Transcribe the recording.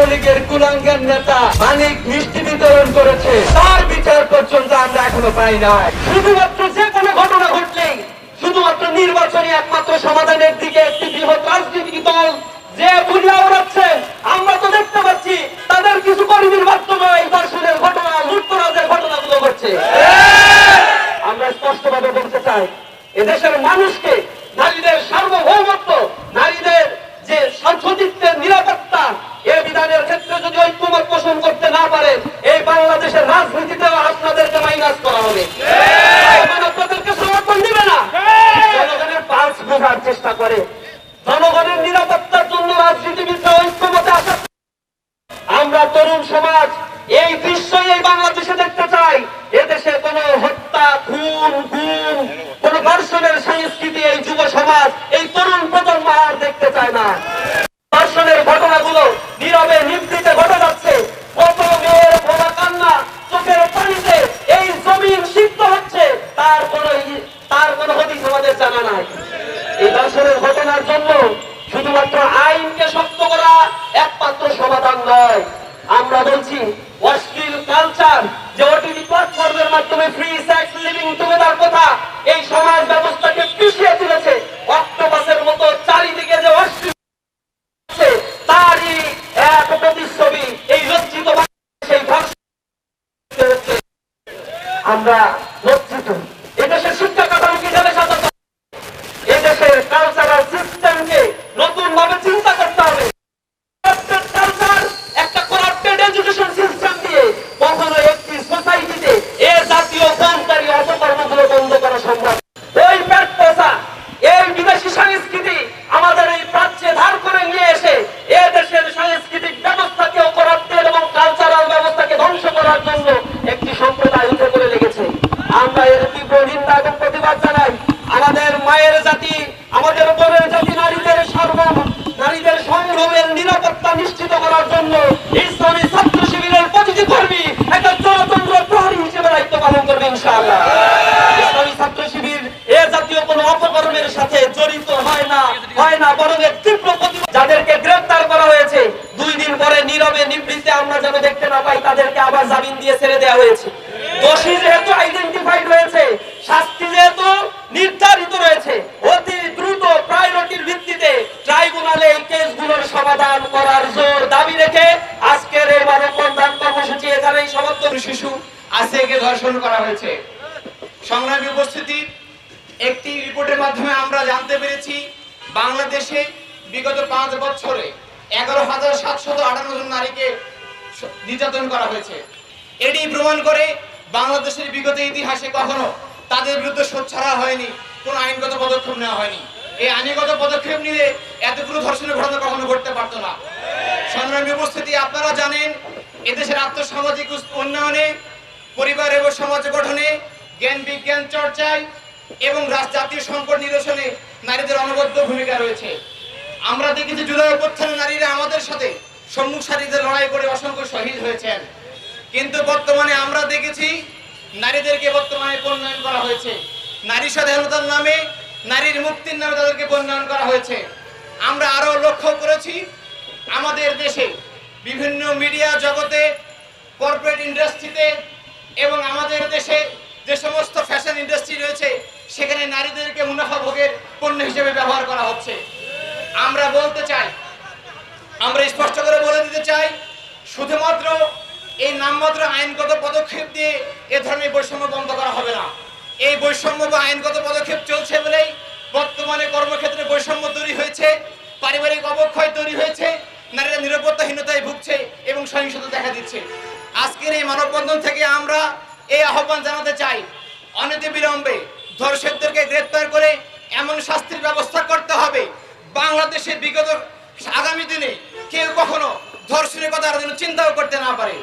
ছাত্রলীগের কুলাঙ্গার নেতা মানিক মিষ্টি বিতরণ করেছে, তার বিচার পর্যন্ত আমরা এখনো পাই নাই। শুধুমাত্র যে কোনো ঘটনা ঘটলেই শুধুমাত্র নির্বাচনী একমাত্র সমাধানের দিকে একটি বৃহৎ রাজনৈতিক দল যে বুনিয়া ওড়াচ্ছে, আমরা তো দেখতে পাচ্ছি তাদের কিছু কর্মীর মাধ্যমে এই ধর্ষণের ঘটনা, লুটতরাজের ঘটনাগুলো ঘটছে। আমরা স্পষ্টভাবে বলতে চাই, এদেশের মানুষকে নারীদের সার্বভৌমত্ব, নারীদের যে সাংসদিত্বের নিরাপত্তা, এ বিধানের ক্ষেত্রে যদি ঐক্যমত পোষণ করতে না পারে, এই বাংলাদেশের রাজনীতিতেও আপনাদেরকে মাইনাস করা হবে, আপনাদেরকে সমর্থন দিবে না। জনগণের পালস বোঝার চেষ্টা করে, জনগণের নিরাপত্তার জন্য রাজনীতিবিদরা ঐক্যমতে আসা। আমরা তরুণ সমাজ এই দৃশ্যই এই বাংলাদেশে দেখতে চাই। এদেশে কোন হত্যা, খুন, গুম, কোন ধর্ষণের সংস্কৃতি এই যুব সমাজ, এই তরুণ প্রজন্ম আর দেখতে চায় না। ধর্ষণের ঘটনাগুলো নীরবে নিভৃতে ঘটে যাচ্ছে। কত মেয়ের ভোলা কান্না, চোখের পানিতে এই জমিন সিদ্ধ হচ্ছে, তার কোন হদিস আমাদের জানা নাই। এই ধর্ষণের ঘটনার জন্য শুধুমাত্র আইনকে শক্ত করা একমাত্র সমাধান নয়। আমরা বলছি অশ্লীল কালচার যে ওটিটি প্ল্যাটফর্মের মাধ্যমে ফ্রি সেক্স লিভিং টুগেদার কথা এই সমাজ ব্যবস্থাকে পিছিয়ে তুলেছে। অক্টোপাসের মতো চারিদিকে যে অশ্লীল তারই এক প্রতিচ্ছবি এই লজ্জিত সেই ধর্ষণ। আমরা লজ্জিত। এদেশের শিক্ষা কাঠামোকে যাবে সাজাতে, এদেশের কালচারাল সিস্টেমকে নতুন ভাবে চিন্তা করতে হবে। একটা করাপ্টেড এডুকেশন সিস্টেম দিয়ে কখনো একটি সোসাইটিতে এ জাতীয় কর্মকারী অপকর্মগুলো বন্ধ করা সম্ভব। ওই পেট পোষা, এই বিদেশি সংস্কৃতি আমাদের এই প্রাচ্যে ধার করে নিয়ে এসে এ দেশের সাংস্কৃতিক ব্যবস্থাকেও করাপ্টেড এবং কালচারাল ব্যবস্থাকে ধ্বংস করার জন্য একটি সম্প্রদায় উঠে করে লেগেছে। আমরা এর তীব্র নিন্দা এবং প্রতিবাদ জানাই। আমাদের মায়ের জাতি, আমাদের বোনের জাতি, নারীদের সংগ্রামের নিরাপত্তা নিশ্চিত করার জন্য ইসলামী ছাত্র শিবিরের প্রতিটি কর্মী একটা জনতন্ত্র প্রহরী হিসেবে দায়িত্ব পালন করবে ইনশাআল্লাহ। ইসলামী ছাত্র শিবির এ জাতীয় কোনো অপকর্মের সাথে জড়িত হয় না, বরং এর তীব্র প্রতিবাদ। যাদেরকে গ্রেফতার করা হয়েছে 2 দিন পরে নীরবে নিবৃত্তে আমরা যেন দেখতে না পাই, তাদেরকে আবার জামিন দিয়ে ছেড়ে দেওয়া হয়েছে। দোষী যেহেতু আইডেন্টিফাইড হয়েছে, শাস্তি যেহেতু নির্ধারিত রয়েছে, অতি দ্রুত প্রায়োরিটির ভিত্তিতে ট্রাইব্যুনালে এই কেসগুলোর সমাধান করার জোর দাবি রেখে আজকের এই মানববন্ধন কর্মসূচি এখানেই সমাপ্ত। শিশু আসিয়াকে ধর্ষণ করা হয়েছে। সংগ্রামী উপস্থিতি, একটি রিপোর্টের মাধ্যমে আমরা জানতে পেরেছি বাংলাদেশে বিগত 5 বছরে 11,758 জন নারীকে নির্যাতন করা হয়েছে। এটি প্রমাণ করে বাংলাদেশের বিগত ইতিহাসে কখনো তাদের বিরুদ্ধে সোচ্চারা হয়নি, কোন আইনগত পদক্ষেপ নেওয়া হয়নি। এই আইনগত পদক্ষেপ নিলে এতগুলো ধর্ষণের ঘটনা কখনো ঘটতে পারতো না। সংগ্রামী উপস্থিতি, আপনারা জানেন এদেশের আর্থসামাজিক উন্নয়নে, পরিবার এবং সমাজ গঠনে, জ্ঞান বিজ্ঞান চর্চায় এবং জাতীয় সংকট নিরসনে নারীদের অনবদ্য ভূমিকা রয়েছে। আমরা দেখেছি জুলাই অভ্যুত্থানে নারীরা আমাদের সাথে সম্মুখ সারিতে লড়াই করে অসংখ্য শহীদ হয়েছেন। কিন্তু বর্তমানে আমরা দেখেছি নারীদেরকে বর্তমানে বন্যায়ন করা হয়েছে। নারী স্বাধীনতার নামে, নারীর মুক্তির নামে তাদেরকে বন্যায়ন করা হয়েছে। আমরা আরো লক্ষ্য করেছি আমাদের দেশে বিভিন্ন মিডিয়া জগতে, কর্পোরেট ইন্ডাস্ট্রিতে এবং আমাদের দেশে যে সমস্ত ফ্যাশন ইন্ডাস্ট্রি রয়েছে সেখানে নারীদেরকে মুনাফা ভোগের পণ্য হিসেবে ব্যবহার করা হচ্ছে। আমরা বলতে চাই, আমরা স্পষ্ট করে বলে দিতে চাই, শুধুমাত্র এই নামমাত্র আইনগত পদক্ষেপ দিয়ে এ ধরনের বৈষম্য বন্ধ করা হবে না। এই বৈষম্য বা আইনগত পদক্ষেপ চলছে বলেই বর্তমানে কর্মক্ষেত্রে বৈষম্য তৈরি হয়েছে, পারিবারিক অবক্ষয় তৈরি হয়েছে, নারীরা নিরাপত্তাহীনতায় ভুগছে এবং সহিংসতা দেখা দিচ্ছে। আজকের এই মানববন্ধন থেকে আমরা এই আহ্বান জানাতে চাই, অনতিবিলম্বে ধর্ষকদেরকে গ্রেফতার করে এমন শাস্তির ব্যবস্থা করতে হবে বাংলাদেশে বিগত আগামী দিনে কেউ কখনো ধর্ষণের কথা আর যেন চিন্তাও করতে না পারে।